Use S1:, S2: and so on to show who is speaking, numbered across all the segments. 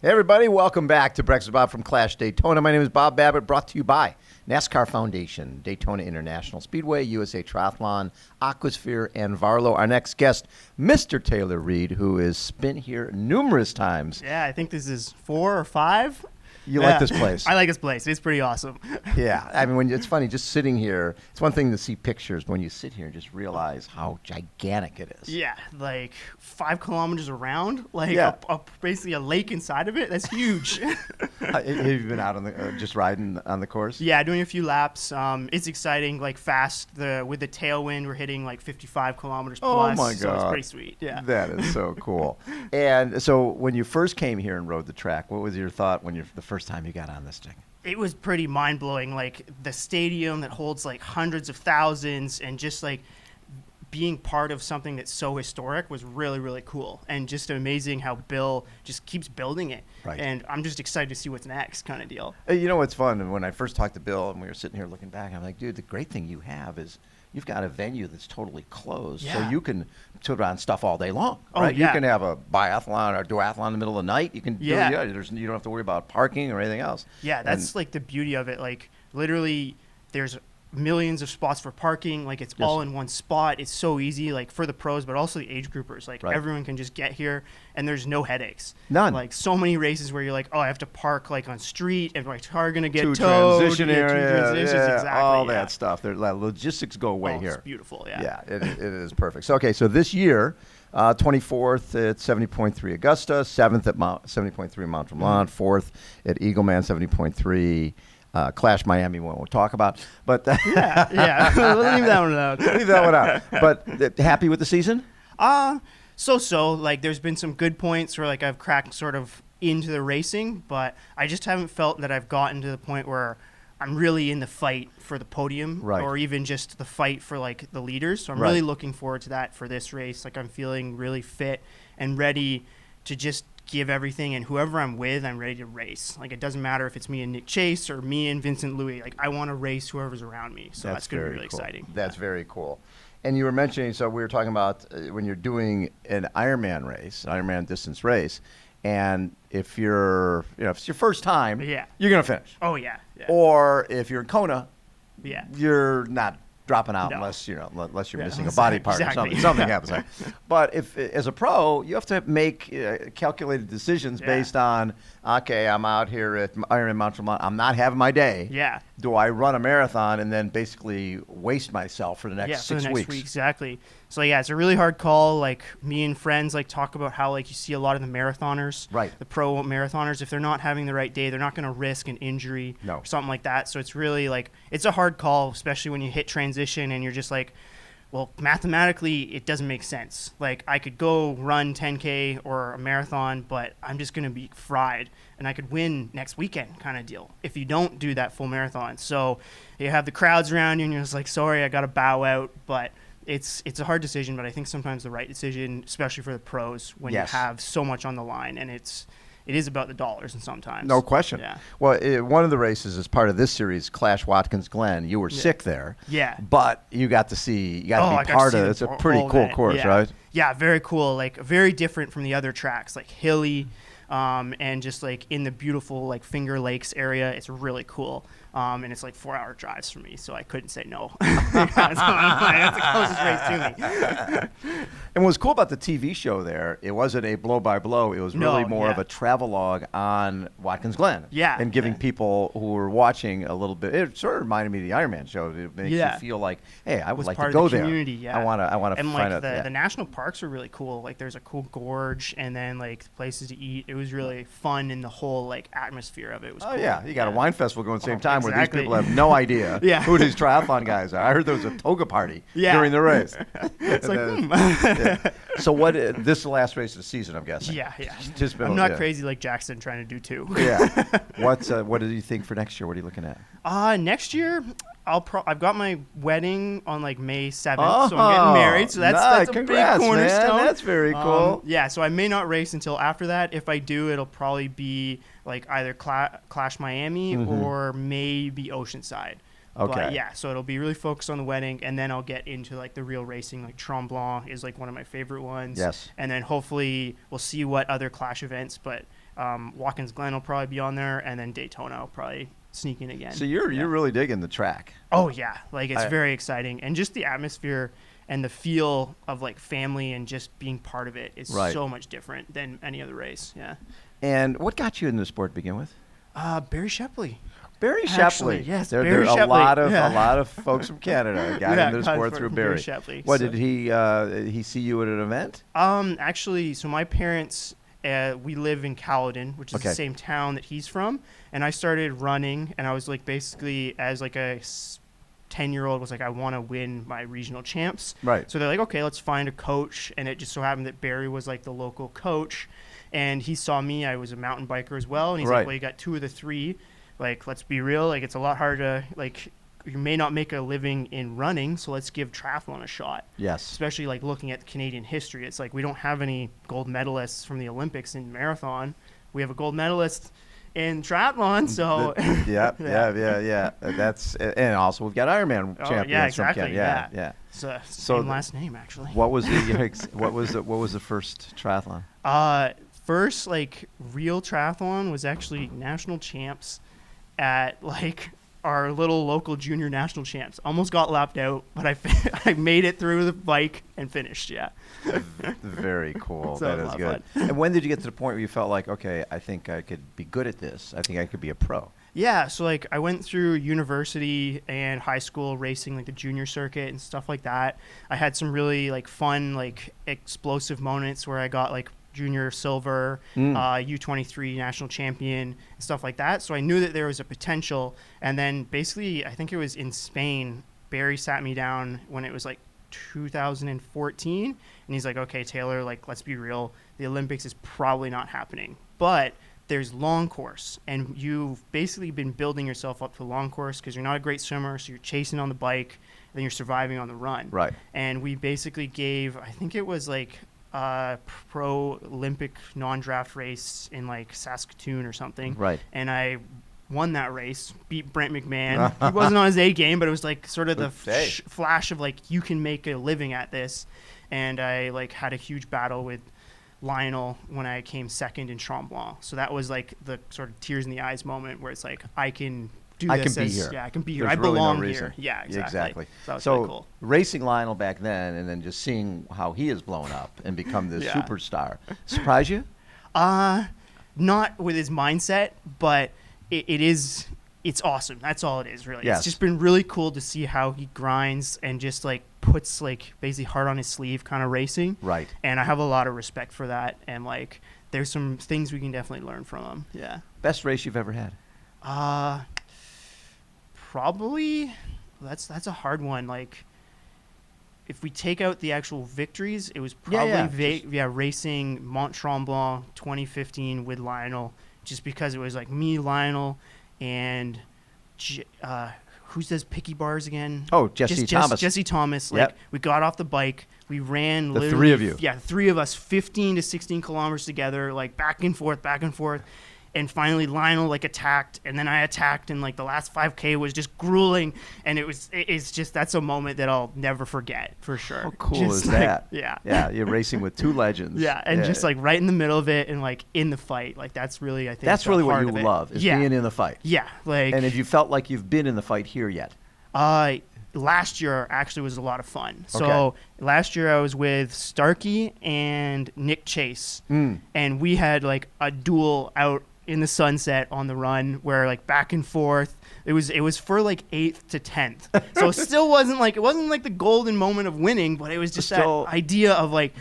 S1: Hey everybody, welcome back to Breakfast with Bob from CLASH Daytona. My name is Bob Babbitt, brought to you by NASCAR Foundation, Daytona International Speedway, USA Triathlon, Aquasphere, and Varlo. Our next guest, Mr. Taylor Reid, who has been here numerous times.
S2: Yeah, I think this is 4 or 5.
S1: You like this place?
S2: I like this place. It's pretty awesome.
S1: Yeah, I mean, it's funny just sitting here. It's one thing to see pictures, but when you sit here and just realize how gigantic it is.
S2: Yeah, like 5 kilometers around, like basically a lake inside of it. That's huge.
S1: Have you been out on the just riding on the course?
S2: Yeah, doing a few laps. It's exciting, like fast. With the tailwind, we're hitting like 55 kilometers plus.
S1: Oh my God,
S2: so it's pretty sweet. Yeah,
S1: that is so cool. And so, when you first came here and rode the track, what was your thought when the first time you got on this thing?
S2: It was pretty mind-blowing. Like the stadium that holds like hundreds of thousands, and just like being part of something that's so historic was really, really cool. And just amazing how Bill just keeps building it.
S1: Right.
S2: And I'm just excited to see what's next, kind of deal.
S1: You know what's fun? When I first talked to Bill and we were sitting here looking back, I'm like, dude, the great thing you have is you've got a venue that's totally closed.
S2: Yeah.
S1: So you can put on stuff all day long,
S2: Oh,
S1: right?
S2: yeah.
S1: You can have a biathlon or duathlon in the middle of the night. You can you don't have to worry about parking or anything else.
S2: Yeah, that's like the beauty of it. Like literally there's millions of spots for parking. Like it's all in one spot. It's so easy, like for the pros, but also the age groupers. Like everyone can just get here and there's no headaches.
S1: None.
S2: Like so many races where you're like, oh, I have to park like on street and my car gonna get
S1: Two
S2: towed.
S1: transition areas,
S2: exactly.
S1: All that stuff. The logistics go away here.
S2: It's beautiful,
S1: Yeah, it is perfect. So, okay, so this year, 24th at 70.3 Augusta, 7th at 70.3 Mount Tremblant, 4th at Eagleman, 70.3. Clash Miami, we won't talk about, but
S2: we'll leave that one out.
S1: Leave that one out. But happy with the season?
S2: So. Like, there's been some good points where like I've cracked sort of into the racing, but I just haven't felt that I've gotten to the point where I'm really in the fight for the podium, or even just the fight for like the leaders. So I'm really looking forward to that for this race. Like I'm feeling really fit and ready to just give everything, and whoever I'm with, I'm ready to race. Like it doesn't matter if it's me and Nick Chase or me and Vincent Louis. Like I want to race whoever's around me. So that's going to be really exciting.
S1: That's very cool. And you were mentioning, so we were talking about when you're doing an Ironman race, an Ironman distance race, and if if it's your first time, you're going to finish.
S2: Oh yeah.
S1: Or if you're in Kona, you're not dropping out unless you're missing a body part or something happens. But if as a pro, you have to make calculated decisions based on, okay, I'm out here at Ironman Mount Tremblant, I'm not having my day.
S2: Yeah.
S1: Do I run a marathon and then basically waste myself for the next 6 weeks?
S2: Week, exactly. So yeah, it's a really hard call. Like me and friends like talk about how like you see a lot of the marathoners, the pro marathoners, if they're not having the right day, they're not going to risk an injury or something like that. So it's really like it's a hard call, especially when you hit transition and you're just like, well, mathematically it doesn't make sense. Like I could go run 10K or a marathon, but I'm just going to be fried, and I could win next weekend kind of deal if you don't do that full marathon. So you have the crowds around you and you're just like, sorry, I got to bow out. But it's a hard decision, but I think sometimes the right decision, especially for the pros when you have so much on the line, and it is about the dollars, and sometimes.
S1: No question.
S2: Yeah.
S1: Well, one of the races as part of this series, Clash Watkins Glen, you were sick there.
S2: Yeah.
S1: But you got to be part of it. It's a pretty cool course, right?
S2: Yeah, very cool. Like very different from the other tracks, like hilly, and just like in the beautiful like Finger Lakes area. It's really cool. And it's like 4-hour drives for me, so I couldn't say no. That's the closest race to me.
S1: And what was cool about the TV show there, it wasn't a blow-by-blow. It was really more of a travelogue on Watkins Glen.
S2: Yeah.
S1: And giving people who were watching a little bit. It sort of reminded me of the Ironman show. It makes you feel like, hey, I would like to go there.
S2: Community, yeah.
S1: I want to
S2: and
S1: find
S2: like
S1: out.
S2: The national parks are really cool. Like there's a cool gorge, and then like places to eat. It was really fun, in the whole like atmosphere of it was cool.
S1: Yeah, you got a wine festival going at the same time where these people have no idea who these triathlon guys are. I heard there was a toga party during the race.
S2: It's like,
S1: So what? This is the last race of the season, I'm guessing.
S2: Yeah.
S1: I'm
S2: not crazy like Jackson trying to do 2.
S1: Yeah. What do you think for next year? What are you looking at?
S2: Next year, I've got my wedding on like May 7th, so I'm getting married. So that's a big cornerstone.
S1: Man. That's very cool.
S2: Yeah, so I may not race until after that. If I do, it'll probably be like either Clash Miami or maybe Oceanside.
S1: Okay.
S2: But yeah, so it'll be really focused on the wedding, and then I'll get into like the real racing. Like Tremblant is like one of my favorite ones.
S1: Yes.
S2: And then hopefully we'll see what other Clash events, but Watkins Glen will probably be on there, and then Daytona will probably sneak in again.
S1: So you're really digging the track.
S2: Oh yeah, like it's very exciting, and just the atmosphere and the feel of like family and just being part of it is so much different than any other race. Yeah.
S1: And what got you in the sport to begin with?
S2: Barry Shepley.
S1: Barry Shepley.
S2: Yes,
S1: there
S2: Barry
S1: are
S2: Shepley.
S1: A lot of folks from Canada got into the sport through Barry.
S2: Shepley.
S1: What did he see you at an event?
S2: Actually, so my parents, we live in Caledon, which is the same town that he's from, and I started running, and I was like basically as like a 10-year-old was like, I want to win my regional champs.
S1: Right.
S2: So they're like, okay, let's find a coach, and it just so happened that Barry was like the local coach, and he saw me. I was a mountain biker as well, and he's like, well, you got 2 of the 3. Like, let's be real. Like, it's a lot harder to, like, you may not make a living in running, so let's give triathlon a shot.
S1: Yes.
S2: Especially, like, looking at Canadian history. It's like we don't have any gold medalists from the Olympics in marathon. We have a gold medalist in triathlon, so.
S1: Yeah. That's, and also we've got Ironman champions.
S2: Yeah, exactly.
S1: From Canada. Yeah.
S2: So same last name, actually.
S1: What was the first triathlon?
S2: First, like, real triathlon was actually national champs at, like, our little local junior national champs. Almost got lapped out, but I made it through the bike and finished, yeah.
S1: Very cool.
S2: So
S1: that is good. And when did you get to the point where you felt like, okay, I think I could be good at this. I think I could be a pro.
S2: Yeah, so, like, I went through university and high school racing, like, the junior circuit and stuff like that. I had some really, like, fun, like, explosive moments where I got, like, junior silver, U23 national champion, stuff like that. So I knew that there was a potential. And then basically, I think it was in Spain, Barry sat me down when it was like 2014. And he's like, okay, Taylor, like, let's be real. The Olympics is probably not happening. But there's long course. And you've basically been building yourself up to long course because you're not a great swimmer. So you're chasing on the bike. Then you're surviving on the run.
S1: Right.
S2: And we basically gave, I think it was like, pro Olympic non-draft race in like Saskatoon or something.
S1: Right.
S2: And I won that race, beat Brent McMahon. He wasn't on his A game, but it was like sort of the flash of like, you can make a living at this. And I like had a huge battle with Lionel when I came second in Tremblant. So that was like the sort of tears in the eyes moment where it's like, I can do this.
S1: I can be here.
S2: Yeah, I can be here.
S1: There's
S2: I belong
S1: really no
S2: here.
S1: reason.
S2: Yeah, exactly. So that was
S1: so
S2: really cool.
S1: Racing Lionel back then and then just seeing how he has blown up and become this superstar. Surprise you?
S2: Not with his mindset, but it's awesome. That's all it is, really.
S1: Yes.
S2: It's just been really cool to see how he grinds and just like puts like basically heart on his sleeve kind of racing.
S1: Right.
S2: And I have a lot of respect for that. And like, there's some things we can definitely learn from him. Yeah.
S1: Best race you've ever had?
S2: Probably that's a hard one. Like, if we take out the actual victories, it was probably racing Mont Tremblant 2015 with Lionel, just because it was like me, Lionel, and who does picky bars again?
S1: Oh, Jesse Thomas.
S2: Jesse Thomas. Like, we got off the bike, we ran.
S1: The three of you.
S2: Yeah, 3 of us, 15 to 16 kilometers together, like back and forth. And finally Lionel like attacked, and then I attacked, and like the last 5K was just grueling, and it's just, that's a moment that I'll never forget for sure.
S1: How cool
S2: just
S1: is
S2: like,
S1: that?
S2: Yeah.
S1: Yeah, you're racing with 2 legends.
S2: Yeah, and just like right in the middle of it and like in the fight. Like that's really, I think
S1: that's really what you love, is being in the fight.
S2: Yeah. Like,
S1: and have you felt like you've been in the fight here yet?
S2: Last year actually was a lot of fun. So last year I was with Starkey and Nick Chase, and we had like a duel out in the sunset on the run where like back and forth. It was for like 8th to 10th. So it still wasn't like the golden moment of winning, but it was just that idea of like,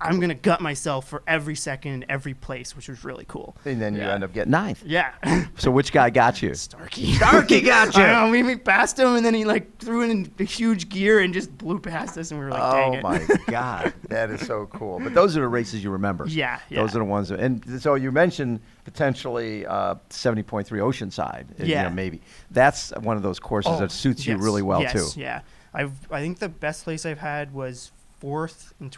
S2: I'm going to gut myself for every second, every place, which was really cool.
S1: And then you end up getting 9th.
S2: Yeah.
S1: So which guy got you?
S2: Starkey.
S1: Starkey got you.
S2: I know, we passed him, and then he like threw in a huge gear and just blew past us, and we were like, dang it.
S1: Oh my God. That is so cool. But those are the races you remember.
S2: Yeah.
S1: Those are the ones. And so you mentioned potentially 70.3 Oceanside. You know, maybe. That's one of those courses that suits you really well too.
S2: Yeah. I think the best place I've had was 4th in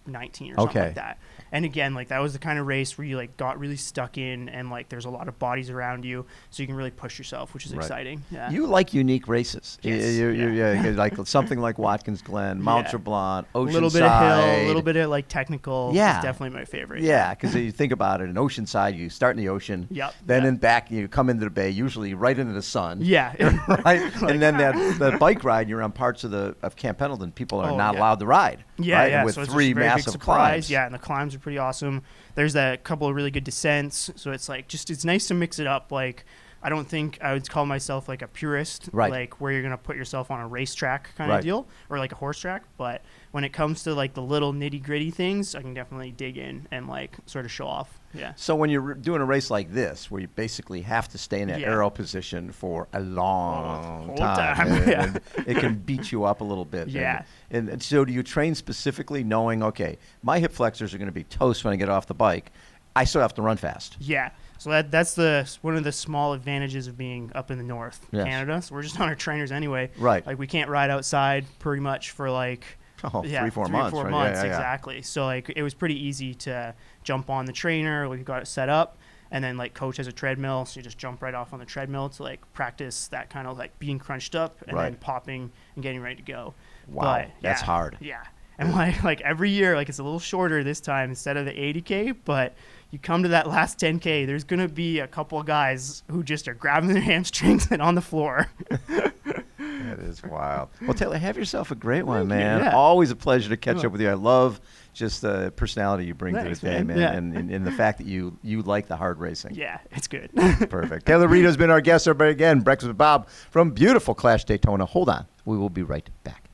S2: 19 or something like that. And again, like that was the kind of race where you like got really stuck in, and like there's a lot of bodies around you, so you can really push yourself, which is exciting. Yeah.
S1: You like unique races.
S2: Yes.
S1: You're like something like Watkins Glen, Mount Tremblant, Oceanside.
S2: A little bit of hill, a little bit of like technical. Yeah. Is definitely my favorite.
S1: Yeah, because you think about it, in Oceanside, you start in the ocean.
S2: Yep.
S1: Then in back, you come into the bay, usually right into the sun.
S2: Yeah.
S1: Right. Like, and then the bike ride, you're on parts of Camp Pendleton. People are not allowed to ride.
S2: Yeah,
S1: right?
S2: yeah.
S1: With
S2: so it's
S1: 3
S2: a very
S1: massive
S2: big surprise.
S1: climbs.
S2: Yeah, and the climbs are pretty awesome. There's a couple of really good descents, so it's like it's nice to mix it up. Like I don't think I would call myself like a purist, like where you're gonna put yourself on a racetrack kind of deal, or like a horse track. But when it comes to like the little nitty gritty things, I can definitely dig in and like sort of show off. Yeah.
S1: So when you're doing a race like this, where you basically have to stay in that aero position for a long time, and it can beat you up a little bit.
S2: Yeah.
S1: And so do you train specifically knowing, okay, my hip flexors are going to be toast when I get off the bike. I still have to run fast.
S2: Yeah. So that's one of the small advantages of being up in the north, Canada. So we're just on our trainers anyway.
S1: Right.
S2: Like we can't ride outside pretty much for like
S1: 3-4 months.
S2: 3-4 months, exactly. So like it was pretty easy to jump on the trainer. We got it set up, and then like coach has a treadmill, so you just jump right off on the treadmill to like practice that kind of like being crunched up and then popping and getting ready to go.
S1: Wow, that's hard.
S2: Yeah. And like every year, like it's a little shorter this time instead of the 80K, but you come to that last 10K, there's going to be a couple of guys who just are grabbing their hamstrings and on the floor.
S1: That is wild. Well, Taylor, have yourself a great one, man. Yeah. Always a pleasure to catch up with you. I love just the personality you bring to the day, man, and the fact that you like the hard racing.
S2: Yeah, it's good.
S1: Perfect. Taylor Reid has been our guest. Everybody, again, Breakfast with Bob from beautiful CLASH Daytona. Hold on. We will be right back.